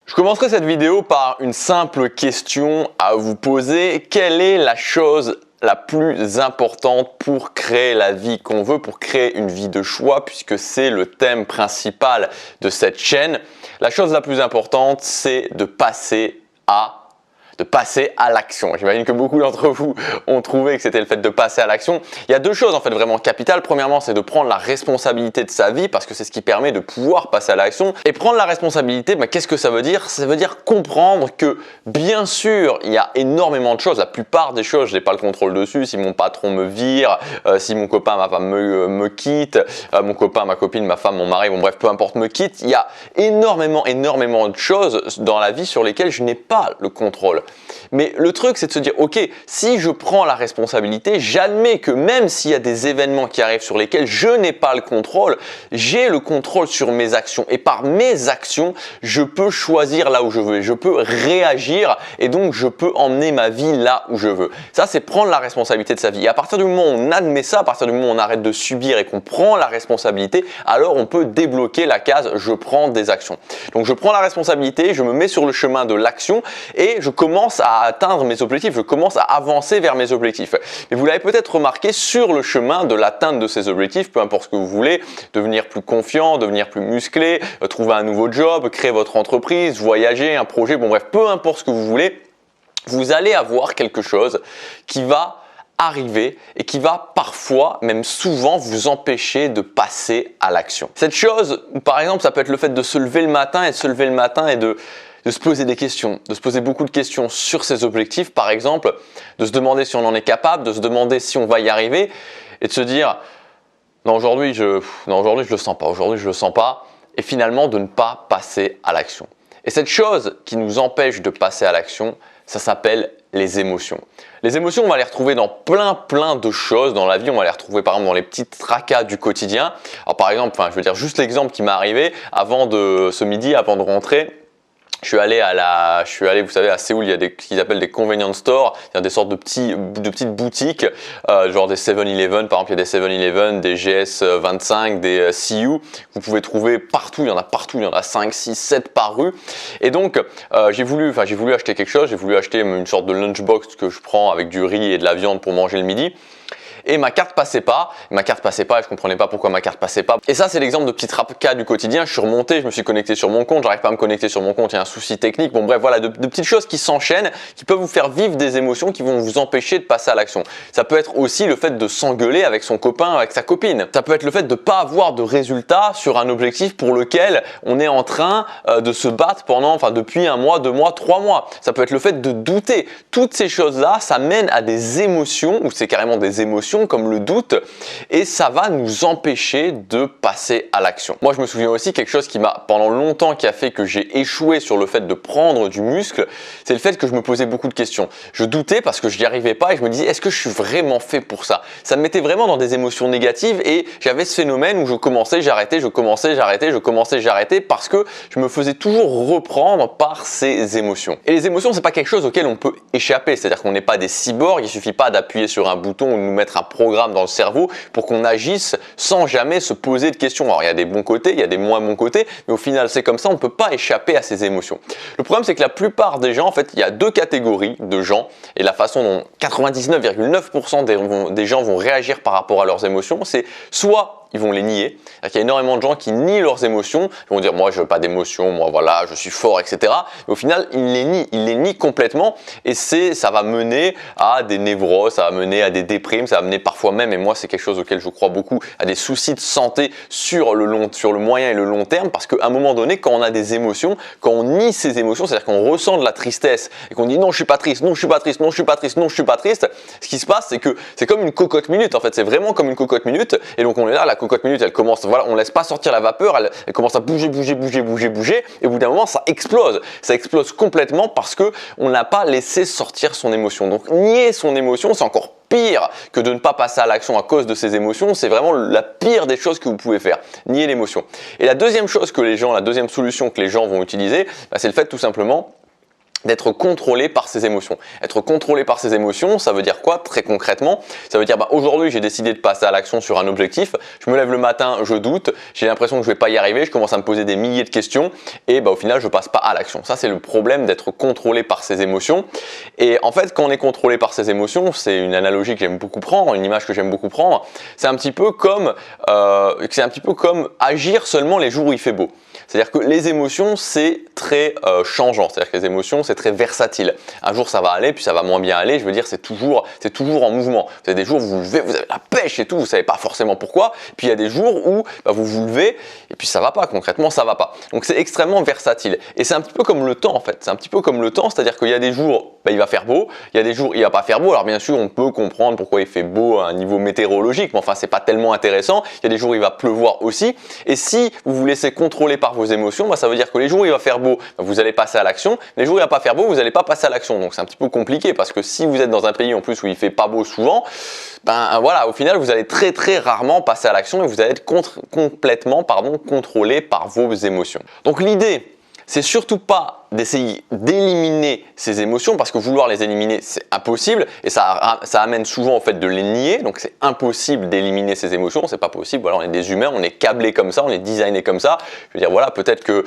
Je commencerai cette vidéo par une simple question à vous poser. Quelle est la chose la plus importante pour créer la vie qu'on veut, pour créer une vie de choix, puisque c'est le thème principal de cette chaîne. La chose la plus importante, c'est de passer à l'action. J'imagine que beaucoup d'entre vous ont trouvé que c'était le fait de passer à l'action. Il y a deux choses en fait vraiment capitales. Premièrement, c'est de prendre la responsabilité de sa vie parce que c'est ce qui permet de pouvoir passer à l'action. Et prendre la responsabilité, qu'est-ce que ça veut dire? Ça veut dire comprendre que bien sûr, il y a énormément de choses. La plupart des choses, je n'ai pas le contrôle dessus. Si mon patron me vire, si mon copain, ma femme me quitte, mon copain, ma copine, ma femme, mon mari, bon bref, peu importe, me quitte. Il y a énormément de choses dans la vie sur lesquelles je n'ai pas le contrôle. Mais le truc, c'est de se dire, ok, si je prends la responsabilité, j'admets que même s'il y a des événements qui arrivent sur lesquels je n'ai pas le contrôle, j'ai le contrôle sur mes actions. Et par mes actions, je peux choisir là où je veux. Je peux réagir et donc je peux emmener ma vie là où je veux. Ça, c'est prendre la responsabilité de sa vie. Et à partir du moment où on admet ça, à partir du moment où on arrête de subir et qu'on prend la responsabilité, alors on peut débloquer la case « je prends des actions ». Donc je prends la responsabilité, je me mets sur le chemin de l'action et je commence à atteindre mes objectifs, je commence à avancer vers mes objectifs. Mais vous l'avez peut-être remarqué, sur le chemin de l'atteinte de ces objectifs, peu importe ce que vous voulez, devenir plus confiant, devenir plus musclé, trouver un nouveau job, créer votre entreprise, voyager, un projet, bon bref, peu importe ce que vous voulez, vous allez avoir quelque chose qui va arriver et qui va parfois, même souvent, vous empêcher de passer à l'action. Cette chose, par exemple, ça peut être le fait de se lever le matin et de se poser des questions, de se poser beaucoup de questions sur ses objectifs, par exemple, de se demander si on en est capable, de se demander si on va y arriver et de se dire non, aujourd'hui je le sens pas, et finalement de ne pas passer à l'action. Et cette chose qui nous empêche de passer à l'action, ça s'appelle les émotions. Les émotions, on va les retrouver dans plein de choses dans la vie. On va les retrouver par exemple dans les petits tracas du quotidien. Alors par exemple, je veux dire juste l'exemple qui m'est arrivé ce midi, avant de rentrer. Je suis allé, vous savez, à Séoul, il y a ce qu'ils appellent des convenience stores, il y a des sortes de petites boutiques, genre des 7-Eleven, par exemple, il y a des 7-Eleven, des GS25, des CU, vous pouvez trouver partout, il y en a 5, 6, 7 par rue. Et donc, j'ai voulu acheter quelque chose, j'ai voulu acheter une sorte de lunchbox que je prends avec du riz et de la viande pour manger le midi. Et ma carte passait pas et je comprenais pas pourquoi ma carte passait pas. Et ça, c'est l'exemple de petits tracas du quotidien. Je suis remonté, je me suis connecté sur mon compte, j'arrive pas à me connecter sur mon compte, il y a un souci technique. Bon bref, voilà, de petites choses qui s'enchaînent, qui peuvent vous faire vivre des émotions qui vont vous empêcher de passer à l'action. Ça peut être aussi le fait de s'engueuler avec son copain, avec sa copine. Ça peut être le fait de pas avoir de résultats sur un objectif pour lequel on est en train de se battre depuis 1 mois, 2 mois, 3 mois. Ça peut être le fait de douter. Toutes ces choses-là, ça mène à des émotions, ou c'est carrément des émotions comme le doute, et ça va nous empêcher de passer à l'action. Moi, je me souviens aussi quelque chose qui m'a pendant longtemps qui a fait que j'ai échoué sur le fait de prendre du muscle, c'est le fait que je me posais beaucoup de questions. Je doutais parce que je n'y arrivais pas et je me disais est-ce que je suis vraiment fait pour ça? Ça me mettait vraiment dans des émotions négatives et j'avais ce phénomène où je commençais, j'arrêtais parce que je me faisais toujours reprendre par ces émotions. Et les émotions, c'est pas quelque chose auquel on peut échapper, c'est-à-dire qu'on n'est pas des cyborgs, il suffit pas d'appuyer sur un bouton ou de nous mettre un programme dans le cerveau pour qu'on agisse sans jamais se poser de questions. Alors il y a des bons côtés, il y a des moins bons côtés, mais au final c'est comme ça, on ne peut pas échapper à ces émotions. Le problème, c'est que la plupart des gens, en fait, il y a 2 catégories de gens et la façon dont 99,9% des gens vont réagir par rapport à leurs émotions, c'est soit ils vont les nier. Il y a énormément de gens qui nient leurs émotions. Ils vont dire moi je veux pas d'émotions, moi voilà je suis fort, etc. Mais au final ils les nient complètement et ça va mener à des névroses, ça va mener à des déprimes, ça va mener parfois même, et moi c'est quelque chose auquel je crois beaucoup, à des soucis de santé sur le moyen et le long terme, parce qu'à un moment donné quand on a des émotions, quand on nie ces émotions, c'est-à-dire qu'on ressent de la tristesse et qu'on dit non je suis pas triste, non je suis pas triste, non je suis pas triste, non je suis pas triste, ce qui se passe c'est que c'est comme une cocotte minute en fait, c'est vraiment comme une cocotte minute et donc on est là, la cocotte minute elle commence, voilà, on laisse pas sortir la vapeur, elle commence à bouger et au bout d'un moment ça explose complètement parce que on n'a pas laissé sortir son émotion. Donc nier son émotion, c'est encore pire que de ne pas passer à l'action à cause de ses émotions, c'est vraiment la pire des choses que vous pouvez faire, nier l'émotion. Et la deuxième solution que les gens vont utiliser, c'est le fait tout simplement d'être contrôlé par ses émotions. Être contrôlé par ses émotions, ça veut dire quoi très concrètement? Ça veut dire aujourd'hui j'ai décidé de passer à l'action sur un objectif, je me lève le matin, je doute, j'ai l'impression que je ne vais pas y arriver, je commence à me poser des milliers de questions et au final je passe pas à l'action. Ça c'est le problème d'être contrôlé par ses émotions. Et en fait quand on est contrôlé par ses émotions, c'est une analogie que j'aime beaucoup prendre, une image que j'aime beaucoup prendre, c'est un petit peu comme agir seulement les jours où il fait beau. C'est-à-dire que les émotions, c'est très changeant. C'est-à-dire que les émotions, c'est très versatile. Un jour, ça va aller, puis ça va moins bien aller. Je veux dire, c'est toujours en mouvement. Vous avez des jours où vous vous levez, vous avez la pêche et tout, vous savez pas forcément pourquoi. Puis il y a des jours où vous vous levez et puis ça va pas. Concrètement, ça va pas. Donc c'est extrêmement versatile. Et c'est un petit peu comme le temps en fait. C'est un petit peu comme le temps, c'est-à-dire qu'il y a des jours, il va faire beau. Il y a des jours, il va pas faire beau. Alors bien sûr, on peut comprendre pourquoi il fait beau à un niveau météorologique, mais enfin, c'est pas tellement intéressant. Il y a des jours où il va pleuvoir aussi. Et si vous vous laissez contrôler par vos émotions, ça veut dire que les jours où il va faire beau, vous allez passer à l'action. Les jours où il va pas faire beau, vous n'allez pas passer à l'action. Donc c'est un petit peu compliqué parce que si vous êtes dans un pays en plus où il fait pas beau souvent, au final vous allez très très rarement passer à l'action et vous allez être complètement contrôlé par vos émotions. Donc l'idée, c'est surtout pas d'essayer d'éliminer ces émotions parce que vouloir les éliminer c'est impossible et ça amène souvent au fait de les nier. Donc c'est impossible d'éliminer ces émotions, c'est pas possible. Voilà, on est des humains, on est câblés comme ça, on est designé comme ça. Je veux dire voilà, peut-être que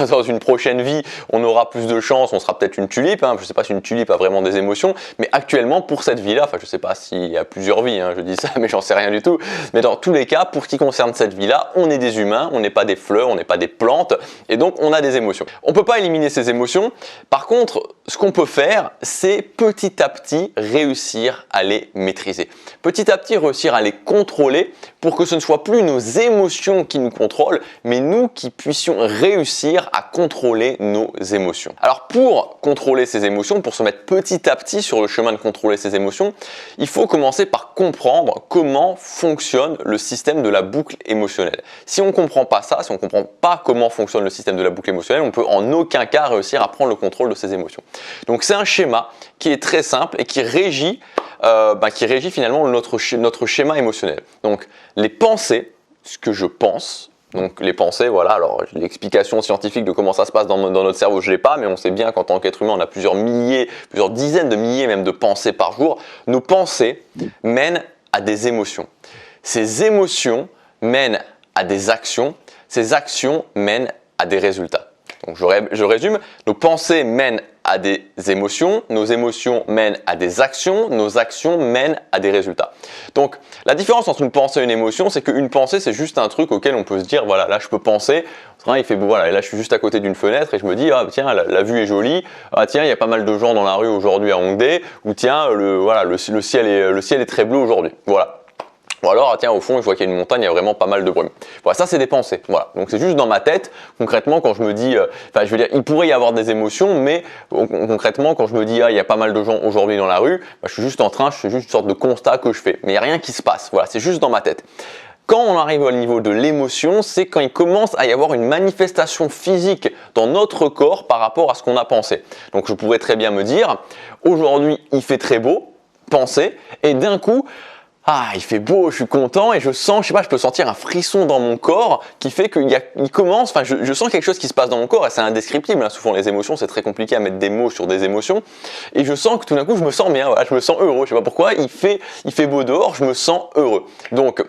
dans une prochaine vie on aura plus de chance, on sera peut-être une tulipe. Je sais pas si une tulipe a vraiment des émotions, mais actuellement pour cette vie-là, je sais pas s'il y a plusieurs vies, je dis ça, mais j'en sais rien du tout. Mais dans tous les cas, pour ce qui concerne cette vie-là, on est des humains, on n'est pas des fleurs, on n'est pas des plantes, et donc on a des émotions. On peut pas éliminer ces émotions. Par contre, ce qu'on peut faire, c'est petit à petit réussir à les maîtriser. Petit à petit réussir à les contrôler pour que ce ne soit plus nos émotions qui nous contrôlent, mais nous qui puissions réussir à contrôler nos émotions. Alors pour contrôler ces émotions, pour se mettre petit à petit sur le chemin de contrôler ces émotions, il faut commencer par comprendre comment fonctionne le système de la boucle émotionnelle. Si on ne comprend pas ça, si on ne comprend pas comment fonctionne le système de la boucle émotionnelle, on peut en aucun cas réussir à prendre le contrôle de ses émotions. Donc c'est un schéma qui est très simple et qui régit finalement notre schéma émotionnel. Donc les pensées, ce que je pense, donc les pensées, voilà, alors l'explication scientifique de comment ça se passe dans notre cerveau, je ne l'ai pas, mais on sait bien qu'en tant qu'être humain, on a plusieurs dizaines de milliers même de pensées par jour. Nos pensées mènent à des émotions. Ces émotions mènent à des actions. Ces actions mènent à des résultats. Donc je résume, nos pensées mènent à des émotions, nos émotions mènent à des actions, nos actions mènent à des résultats. Donc la différence entre une pensée et une émotion, c'est qu'une pensée c'est juste un truc auquel on peut se dire voilà, là je peux penser, il fait beau, voilà, et là je suis juste à côté d'une fenêtre et je me dis ah tiens la vue est jolie, ah tiens il y a pas mal de gens dans la rue aujourd'hui à Hongdae, ou tiens le ciel est très bleu aujourd'hui. Voilà. Ou alors, tiens, au fond, je vois qu'il y a une montagne, il y a vraiment pas mal de brume. Voilà, ça, c'est des pensées. Voilà. Donc, c'est juste dans ma tête. Concrètement, quand je me dis, je veux dire, il pourrait y avoir des émotions, mais concrètement, quand je me dis, il y a pas mal de gens aujourd'hui dans la rue, je suis juste une sorte de constat que je fais. Mais il n'y a rien qui se passe. Voilà, c'est juste dans ma tête. Quand on arrive au niveau de l'émotion, c'est quand il commence à y avoir une manifestation physique dans notre corps par rapport à ce qu'on a pensé. Donc, je pourrais très bien me dire, aujourd'hui, il fait très beau, penser, et d'un coup, il fait beau, je suis content et je sens, je peux sentir un frisson dans mon corps qui fait qu'il commence, je sens quelque chose qui se passe dans mon corps et c'est indescriptible. Souvent les émotions, c'est très compliqué à mettre des mots sur des émotions et je sens que tout d'un coup je me sens bien, voilà, je me sens heureux, je sais pas pourquoi, il fait beau dehors, je me sens heureux. Donc,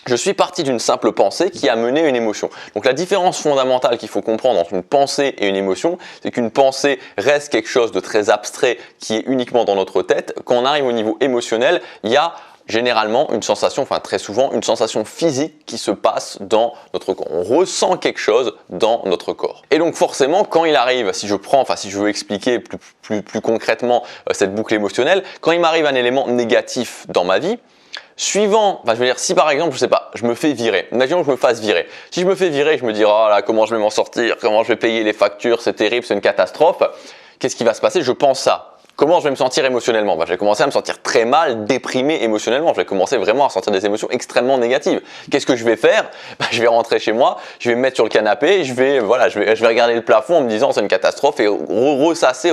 je suis parti d'une simple pensée qui a mené une émotion. Donc la différence fondamentale qu'il faut comprendre entre une pensée et une émotion, c'est qu'une pensée reste quelque chose de très abstrait qui est uniquement dans notre tête. Quand on arrive au niveau émotionnel, il y a généralement une sensation, très souvent, une sensation physique qui se passe dans notre corps. On ressent quelque chose dans notre corps. Et donc forcément, quand il arrive, si je veux expliquer plus concrètement cette boucle émotionnelle, quand il m'arrive un élément négatif dans ma vie, suivant, si par exemple, je sais pas, je me fais virer, imaginons que je me fasse virer. Si je me fais virer, je me dis, oh là, comment je vais m'en sortir, comment je vais payer les factures, c'est terrible, c'est une catastrophe. Qu'est-ce qui va se passer? Je pense ça. Comment je vais me sentir émotionnellement? Je vais commencer à me sentir très mal, déprimé émotionnellement. Je vais commencer vraiment à sentir des émotions extrêmement négatives. Qu'est-ce que je vais faire? Je vais rentrer chez moi, je vais me mettre sur le canapé, je vais regarder le plafond en me disant c'est une catastrophe et ressasser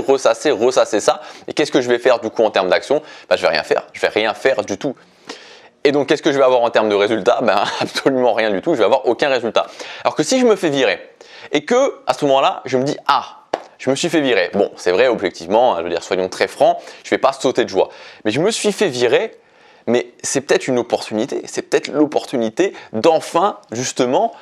ça. Et qu'est-ce que je vais faire du coup en termes d'action? Je vais rien faire. Je vais rien faire du tout. Et donc, qu'est-ce que je vais avoir en termes de résultats? Absolument rien du tout. Je vais avoir aucun résultat. Alors que si je me fais virer et que à ce moment-là, je me dis je me suis fait virer. Bon, c'est vrai, objectivement, je veux dire, soyons très francs, je ne vais pas sauter de joie. Mais je me suis fait virer, mais c'est peut-être une opportunité. C'est peut-être l'opportunité d'enfin, justement,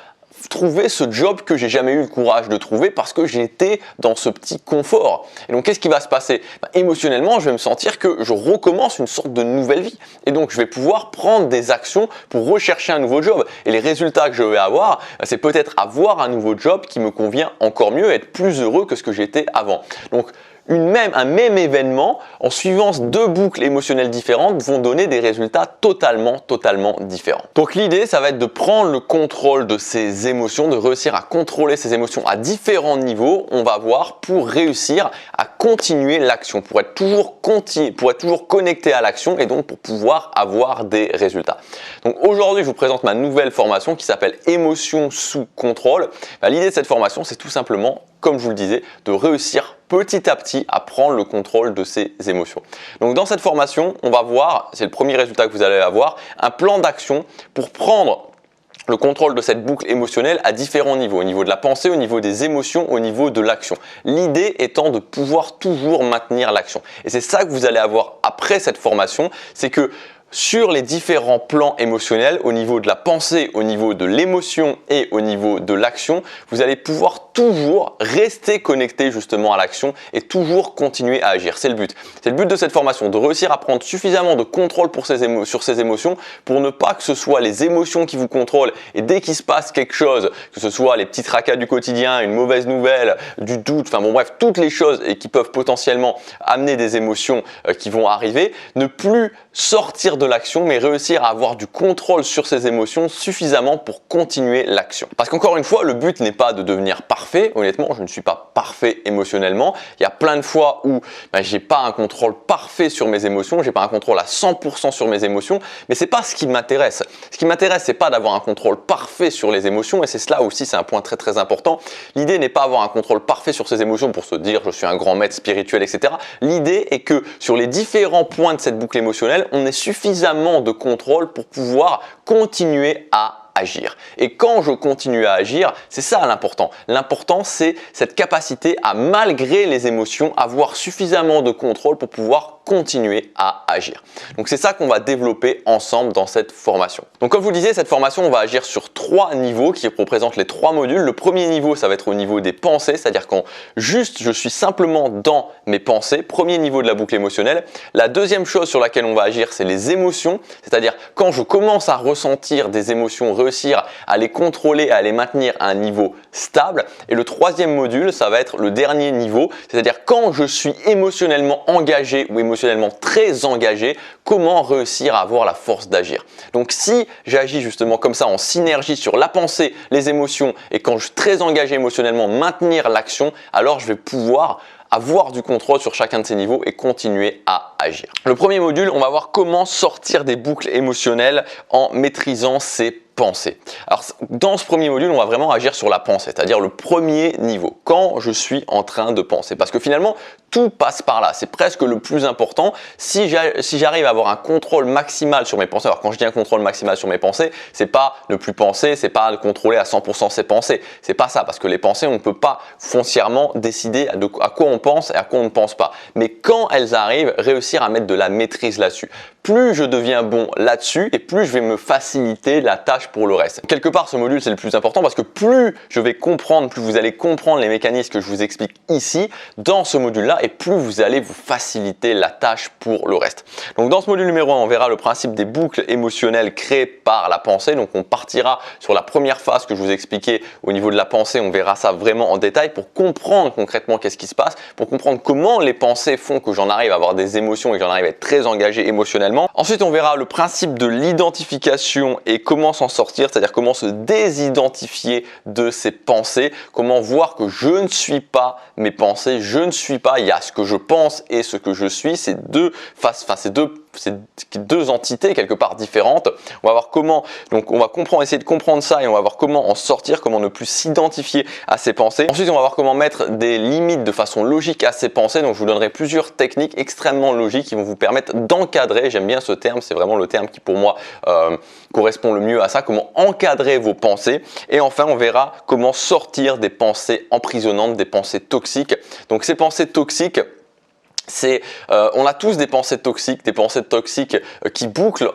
trouver ce job que j'ai jamais eu le courage de trouver parce que j'étais dans ce petit confort. Et donc, qu'est-ce qui va se passer? Émotionnellement, je vais me sentir que je recommence une sorte de nouvelle vie. Et donc, je vais pouvoir prendre des actions pour rechercher un nouveau job. Et les résultats que je vais avoir, c'est peut-être avoir un nouveau job qui me convient encore mieux, être plus heureux que ce que j'étais avant. Donc, un même événement, en suivant deux boucles émotionnelles différentes, vont donner des résultats totalement différents. Donc l'idée, ça va être de prendre le contrôle de ses émotions, de réussir à contrôler ses émotions à différents niveaux, on va voir, pour réussir à continuer l'action, pour être toujours connecté à l'action et donc pour pouvoir avoir des résultats. Donc aujourd'hui, je vous présente ma nouvelle formation qui s'appelle Émotions sous contrôle. L'idée de cette formation, c'est tout simplement, comme je vous le disais, de réussir petit à petit à prendre le contrôle de ses émotions. Donc dans cette formation, on va voir, c'est le premier résultat que vous allez avoir, un plan d'action pour prendre le contrôle de cette boucle émotionnelle à différents niveaux, au niveau de la pensée, au niveau des émotions, au niveau de l'action. L'idée étant de pouvoir toujours maintenir l'action. Et c'est ça que vous allez avoir après cette formation, c'est que sur les différents plans émotionnels, au niveau de la pensée, au niveau de l'émotion et au niveau de l'action, vous allez pouvoir toujours rester connecté justement à l'action et toujours continuer à agir. C'est le but. C'est le but de cette formation, de réussir à prendre suffisamment de contrôle sur ces émotions pour ne pas que ce soit les émotions qui vous contrôlent et dès qu'il se passe quelque chose, que ce soit les petits tracas du quotidien, une mauvaise nouvelle, du doute, enfin bon bref, toutes les choses et qui peuvent potentiellement amener des émotions qui vont arriver, ne plus sortir de l'action mais réussir à avoir du contrôle sur ses émotions suffisamment pour continuer l'action. Parce qu'encore une fois, le but n'est pas de devenir parfait. Honnêtement, je ne suis pas parfait émotionnellement. Il y a plein de fois où j'ai pas un contrôle parfait sur mes émotions, j'ai pas un contrôle à 100% sur mes émotions, mais c'est pas ce qui m'intéresse. Ce qui m'intéresse, c'est pas d'avoir un contrôle parfait sur les émotions et c'est cela aussi, c'est un point très important. L'idée n'est pas d'avoir un contrôle parfait sur ses émotions pour se dire je suis un grand maître spirituel, etc. L'idée est que sur les différents points de cette boucle émotionnelle, on ait suffisamment de contrôle pour pouvoir continuer à agir. Et quand je continue à agir, c'est ça l'important. L'important, c'est cette capacité à, malgré les émotions, avoir suffisamment de contrôle pour pouvoir continuer à agir. Donc c'est ça qu'on va développer ensemble dans cette formation. Donc comme je vous le disais, cette formation, on va agir sur 3 niveaux qui représentent les 3 modules. Le premier niveau, ça va être au niveau des pensées, c'est-à-dire quand juste je suis simplement dans mes pensées, premier niveau de la boucle émotionnelle. La deuxième chose sur laquelle on va agir, c'est les émotions, c'est-à-dire quand je commence à ressentir des émotions, réussir à les contrôler, à les maintenir à un niveau stable. Et le troisième module, ça va être le dernier niveau, c'est-à-dire quand je suis émotionnellement engagé ou émotionnellement très engagé, comment réussir à avoir la force d'agir. Donc si j'agis justement comme ça en synergie sur la pensée, les émotions et quand je suis très engagé émotionnellement, maintenir l'action, alors je vais pouvoir avoir du contrôle sur chacun de ces niveaux et continuer à agir. Le premier module, on va voir comment sortir des boucles émotionnelles en maîtrisant ses pensées. Alors dans ce premier module, on va vraiment agir sur la pensée, c'est-à-dire le premier niveau, quand je suis en train de penser. Parce que finalement, tout passe par là, c'est presque le plus important. Si j'arrive à avoir un contrôle maximal sur mes pensées, alors quand je dis un contrôle maximal sur mes pensées, c'est pas ne plus penser, c'est pas de contrôler à 100% ses pensées, c'est pas ça, parce que les pensées, on ne peut pas foncièrement décider à quoi on pense et à quoi on ne pense pas. Mais quand elles arrivent, réussir à mettre de la maîtrise là-dessus. Plus je deviens bon là-dessus et plus je vais me faciliter la tâche pour le reste. Quelque part, ce module, c'est le plus important parce que plus je vais comprendre, plus vous allez comprendre les mécanismes que je vous explique ici dans ce module-là et plus vous allez vous faciliter la tâche pour le reste. Donc dans ce module numéro 1, on verra le principe des boucles émotionnelles créées par la pensée. Donc on partira sur la première phase que je vous ai expliquée au niveau de la pensée. On verra ça vraiment en détail pour comprendre concrètement qu'est-ce qui se passe, pour comprendre comment les pensées font que j'en arrive à avoir des émotions et que j'en arrive à être très engagé émotionnellement. Ensuite, on verra le principe de l'identification et comment s'en sortir, c'est-à-dire comment se désidentifier de ses pensées, comment voir que je ne suis pas mes pensées, je ne suis pas, il y a ce que je pense et ce que je suis, ces deux deux entités quelque part différentes. On va voir comment, donc on va essayer de comprendre ça et on va voir comment en sortir, comment ne plus s'identifier à ces pensées. Ensuite, on va voir comment mettre des limites de façon logique à ces pensées. Donc je vous donnerai plusieurs techniques extrêmement logiques qui vont vous permettre d'encadrer, j'aime bien ce terme, c'est vraiment le terme qui pour moi correspond le mieux à ça, comment encadrer vos pensées. Et enfin, on verra comment sortir des pensées emprisonnantes, des pensées toxiques. Donc ces pensées toxiques, on a tous des pensées toxiques qui bouclent,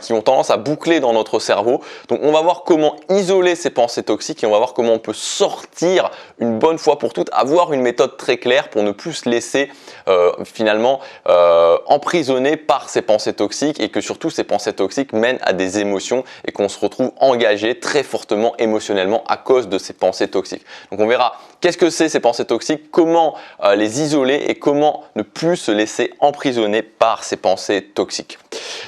qui ont tendance à boucler dans notre cerveau. Donc on va voir comment isoler ces pensées toxiques et on va voir comment on peut sortir une bonne fois pour toutes, avoir une méthode très claire pour ne plus se laisser finalement emprisonner par ces pensées toxiques et que surtout ces pensées toxiques mènent à des émotions et qu'on se retrouve engagé très fortement émotionnellement à cause de ces pensées toxiques. Donc on verra qu'est-ce que c'est ces pensées toxiques, comment les isoler et comment ne plus se laisser emprisonner par ces pensées toxiques.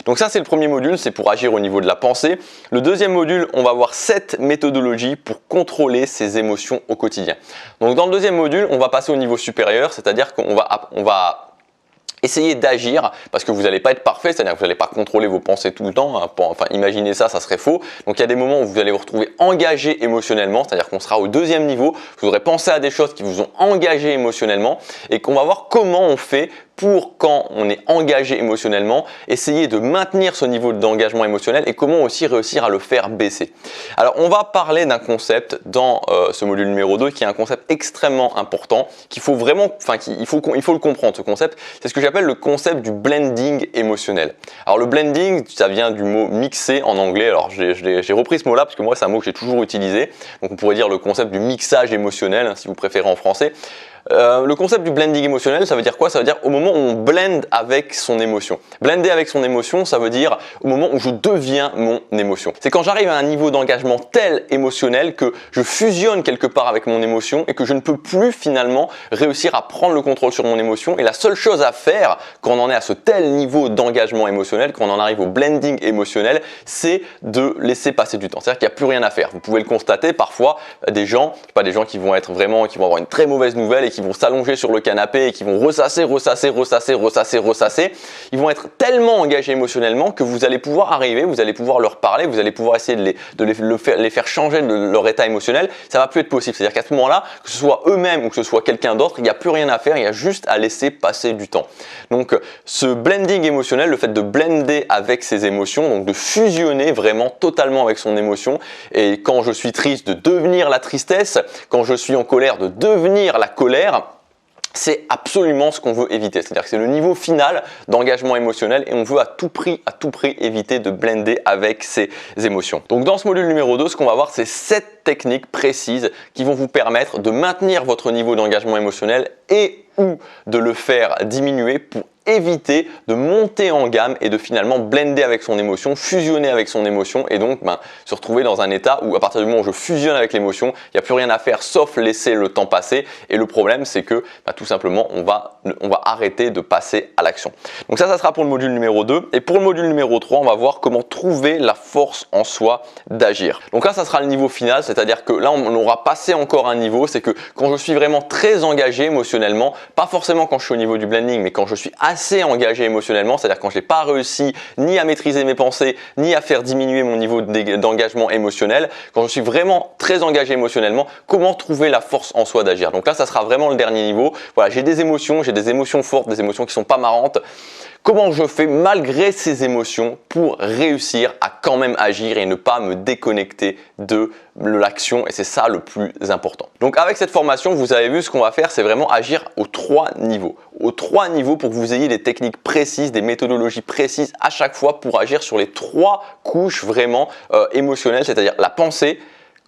Donc ça c'est le premier module, c'est pour agir au niveau de la pensée. Le deuxième module, on va voir 7 méthodologies pour contrôler ses émotions au quotidien. Donc dans le deuxième module, on va passer au niveau supérieur, c'est-à-dire qu'on va essayez d'agir parce que vous n'allez pas être parfait, c'est-à-dire que vous n'allez pas contrôler vos pensées tout le temps. Enfin, imaginez ça, ça serait faux. Donc, il y a des moments où vous allez vous retrouver engagé émotionnellement, c'est-à-dire qu'on sera au deuxième niveau. Vous aurez pensé à des choses qui vous ont engagé émotionnellement et qu'on va voir comment on fait pour, quand on est engagé émotionnellement, essayer de maintenir ce niveau d'engagement émotionnel et comment aussi réussir à le faire baisser. Alors, on va parler d'un concept dans ce module numéro 2 qui est un concept extrêmement important qu'il faut vraiment, il faut le comprendre ce concept. C'est ce que j'appelle le concept du blending émotionnel. Alors, le blending, ça vient du mot mixer en anglais. Alors, j'ai repris ce mot-là parce que moi, c'est un mot que j'ai toujours utilisé. Donc, on pourrait dire le concept du mixage émotionnel, si vous préférez en français. Le concept du blending émotionnel, ça veut dire quoi? Ça veut dire au moment où on blende avec son émotion. Blender avec son émotion, ça veut dire au moment où je deviens mon émotion. C'est quand j'arrive à un niveau d'engagement tel émotionnel que je fusionne quelque part avec mon émotion et que je ne peux plus finalement réussir à prendre le contrôle sur mon émotion. Et la seule chose à faire quand on en est à ce tel niveau d'engagement émotionnel, quand on en arrive au blending émotionnel, c'est de laisser passer du temps. C'est-à-dire qu'il n'y a plus rien à faire. Vous pouvez le constater parfois, des gens qui vont avoir une très mauvaise nouvelle et qui vont s'allonger sur le canapé et qui vont ressasser. Ils vont être tellement engagés émotionnellement que vous allez pouvoir arriver, vous allez pouvoir leur parler, vous allez pouvoir essayer de les faire changer de leur état émotionnel. Ça va plus être possible. C'est-à-dire qu'à ce moment-là, que ce soit eux-mêmes ou que ce soit quelqu'un d'autre, il n'y a plus rien à faire, il y a juste à laisser passer du temps. Donc ce blending émotionnel, le fait de blender avec ses émotions, donc de fusionner vraiment totalement avec son émotion, et quand je suis triste, de devenir la tristesse, quand je suis en colère, de devenir la colère, c'est absolument ce qu'on veut éviter. C'est-à-dire que c'est le niveau final d'engagement émotionnel et on veut à tout prix éviter de blender avec ses émotions. Donc dans ce module numéro 2, ce qu'on va voir, c'est 7 techniques précises qui vont vous permettre de maintenir votre niveau d'engagement émotionnel et ou de le faire diminuer pour éviter de monter en gamme et de finalement blender avec son émotion, fusionner avec son émotion et donc se retrouver dans un état où à partir du moment où je fusionne avec l'émotion, il n'y a plus rien à faire sauf laisser le temps passer et le problème c'est que tout simplement on va arrêter de passer à l'action. Donc ça sera pour le module numéro 2 et pour le module numéro 3 on va voir comment trouver la force en soi d'agir. Donc là ça sera le niveau final, c'est-à-dire que là on aura passé encore un niveau, c'est que quand je suis vraiment très engagé émotionnellement, pas forcément quand je suis au niveau du blending mais quand je suis assez engagé émotionnellement, c'est-à-dire quand je n'ai pas réussi ni à maîtriser mes pensées, ni à faire diminuer mon niveau d'engagement émotionnel, quand je suis vraiment très engagé émotionnellement, comment trouver la force en soi d'agir? Donc là, ça sera vraiment le dernier niveau. Voilà, j'ai des émotions fortes, des émotions qui sont pas marrantes. Comment je fais malgré ces émotions pour réussir à quand même agir et ne pas me déconnecter de l'action et c'est ça le plus important. Donc avec cette formation, vous avez vu ce qu'on va faire, c'est vraiment agir aux 3 niveaux. Aux 3 niveaux pour que vous ayez des techniques précises, des méthodologies précises à chaque fois pour agir sur les 3 couches vraiment émotionnelles, c'est-à-dire la pensée,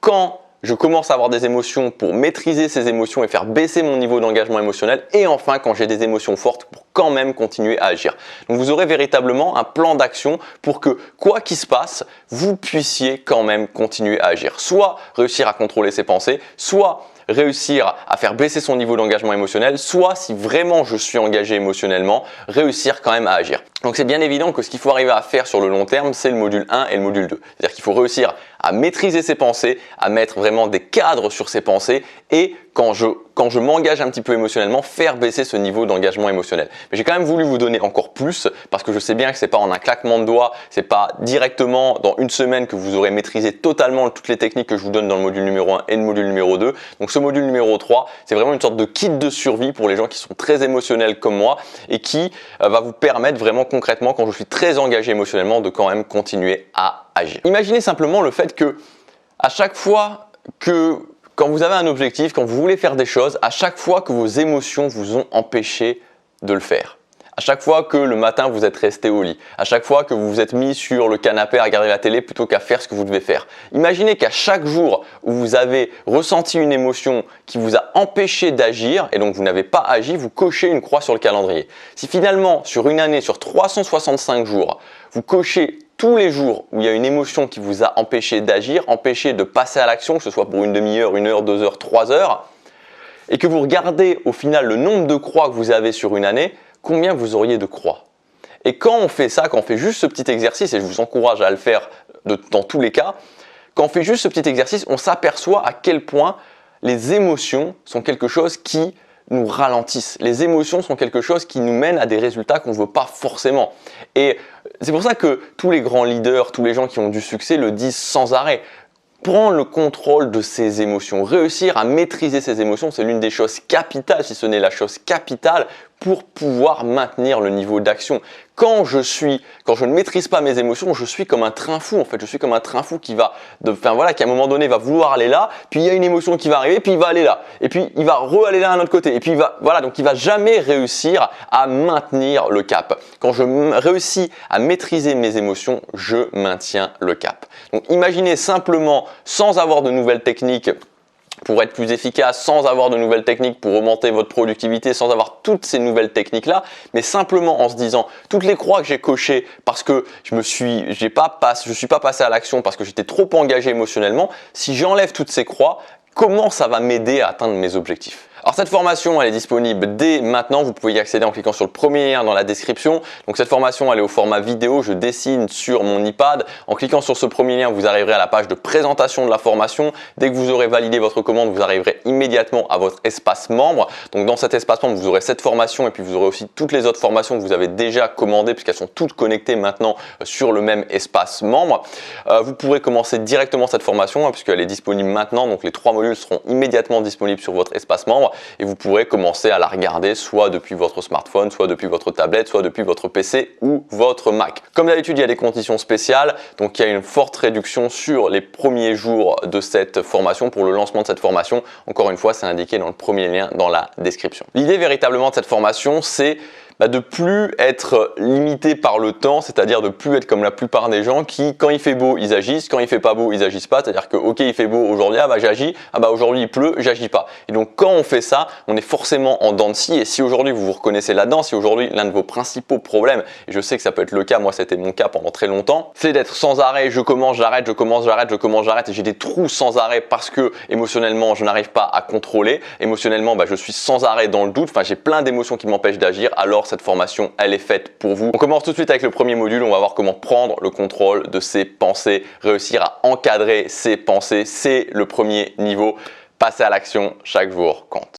quand je commence à avoir des émotions pour maîtriser ces émotions et faire baisser mon niveau d'engagement émotionnel et enfin quand j'ai des émotions fortes pour quand même continuer à agir. Donc vous aurez véritablement un plan d'action pour que quoi qu'il se passe, vous puissiez quand même continuer à agir. Soit réussir à contrôler ses pensées, soit réussir à faire baisser son niveau d'engagement émotionnel, soit si vraiment je suis engagé émotionnellement, réussir quand même à agir. Donc c'est bien évident que ce qu'il faut arriver à faire sur le long terme, c'est le module 1 et le module 2. C'est-à-dire qu'il faut réussir à maîtriser ses pensées, à mettre vraiment des cadres sur ses pensées et quand je m'engage un petit peu émotionnellement, faire baisser ce niveau d'engagement émotionnel. Mais j'ai quand même voulu vous donner encore plus parce que je sais bien que c'est pas en un claquement de doigts, c'est pas directement dans une semaine que vous aurez maîtrisé totalement toutes les techniques que je vous donne dans le module numéro 1 et le module numéro 2. Donc ce module numéro 3, c'est vraiment une sorte de kit de survie pour les gens qui sont très émotionnels comme moi et qui va vous permettre vraiment concrètement, quand je suis très engagé émotionnellement, de quand même continuer à agir. Imaginez simplement le fait que à chaque fois que quand vous avez un objectif, quand vous voulez faire des choses, à chaque fois que vos émotions vous ont empêché de le faire, à chaque fois que le matin vous êtes resté au lit, à chaque fois que vous vous êtes mis sur le canapé à regarder la télé plutôt qu'à faire ce que vous devez faire. Imaginez qu'à chaque jour où vous avez ressenti une émotion qui vous a empêché d'agir et donc vous n'avez pas agi, vous cochez une croix sur le calendrier. Si finalement sur une année, sur 365 jours, vous cochez tous les jours où il y a une émotion qui vous a empêché d'agir, empêché de passer à l'action, que ce soit pour une demi-heure, 1 heure, 2 heures, 3 heures, et que vous regardez au final le nombre de croix que vous avez sur une année, combien vous auriez de croix? Et quand on fait ça, quand on fait juste ce petit exercice, et je vous encourage à le faire dans tous les cas, quand on fait juste ce petit exercice, on s'aperçoit à quel point les émotions sont quelque chose qui nous ralentissent. Les émotions sont quelque chose qui nous mène à des résultats qu'on ne veut pas forcément. Et c'est pour ça que tous les grands leaders, tous les gens qui ont du succès le disent sans arrêt. Prendre le contrôle de ses émotions, réussir à maîtriser ses émotions, c'est l'une des choses capitales, si ce n'est la chose capitale, pour pouvoir maintenir le niveau d'action. Quand je ne maîtrise pas mes émotions, je suis comme un train fou en fait. Je suis comme un train fou qui va, qui à un moment donné va vouloir aller là, puis il y a une émotion qui va arriver, puis il va aller là, et puis il va aller là d'un autre côté, et puis donc il va jamais réussir à maintenir le cap. Quand je réussis à maîtriser mes émotions, je maintiens le cap. Donc imaginez simplement, sans avoir de nouvelles techniques, pour être plus efficace, sans avoir de nouvelles techniques pour augmenter votre productivité, sans avoir toutes ces nouvelles techniques-là, mais simplement en se disant toutes les croix que j'ai cochées parce que je suis pas passé à l'action parce que j'étais trop engagé émotionnellement, si j'enlève toutes ces croix, comment ça va m'aider à atteindre mes objectifs? Alors cette formation, elle est disponible dès maintenant. Vous pouvez y accéder en cliquant sur le premier lien dans la description. Donc cette formation, elle est au format vidéo. Je dessine sur mon iPad. En cliquant sur ce premier lien, vous arriverez à la page de présentation de la formation. Dès que vous aurez validé votre commande, vous arriverez immédiatement à votre espace membre. Donc dans cet espace membre, vous aurez cette formation et puis vous aurez aussi toutes les autres formations que vous avez déjà commandées puisqu'elles sont toutes connectées maintenant sur le même espace membre. Vous pourrez commencer directement cette formation puisqu'elle est disponible maintenant. Donc les 3 modules seront immédiatement disponibles sur votre espace membre. Et vous pourrez commencer à la regarder soit depuis votre smartphone, soit depuis votre tablette, soit depuis votre PC ou votre Mac. Comme d'habitude, il y a des conditions spéciales, donc il y a une forte réduction sur les premiers jours de cette formation pour le lancement de cette formation. Encore une fois, c'est indiqué dans le premier lien dans la description. L'idée véritablement de cette formation, c'est de plus être limité par le temps, c'est-à-dire de plus être comme la plupart des gens qui, quand il fait beau, ils agissent, quand il fait pas beau, ils agissent pas, c'est-à-dire que ok, il fait beau aujourd'hui, j'agis, aujourd'hui il pleut, j'agis pas. Et donc quand on fait ça, on est forcément en dents de scie, et si aujourd'hui vous vous reconnaissez là-dedans, si aujourd'hui l'un de vos principaux problèmes, et je sais que ça peut être le cas, moi c'était mon cas pendant très longtemps, c'est d'être sans arrêt, je commence, j'arrête, je commence, j'arrête, je commence, j'arrête, et j'ai des trous sans arrêt parce que émotionnellement je n'arrive pas à contrôler, émotionnellement je suis sans arrêt dans le doute, j'ai plein d'émotions qui m'empêchent d'agir, alors cette formation, elle est faite pour vous. On commence tout de suite avec le premier module, on va voir comment prendre le contrôle de ses pensées, réussir à encadrer ses pensées, c'est le premier niveau. Passer à l'action chaque jour compte.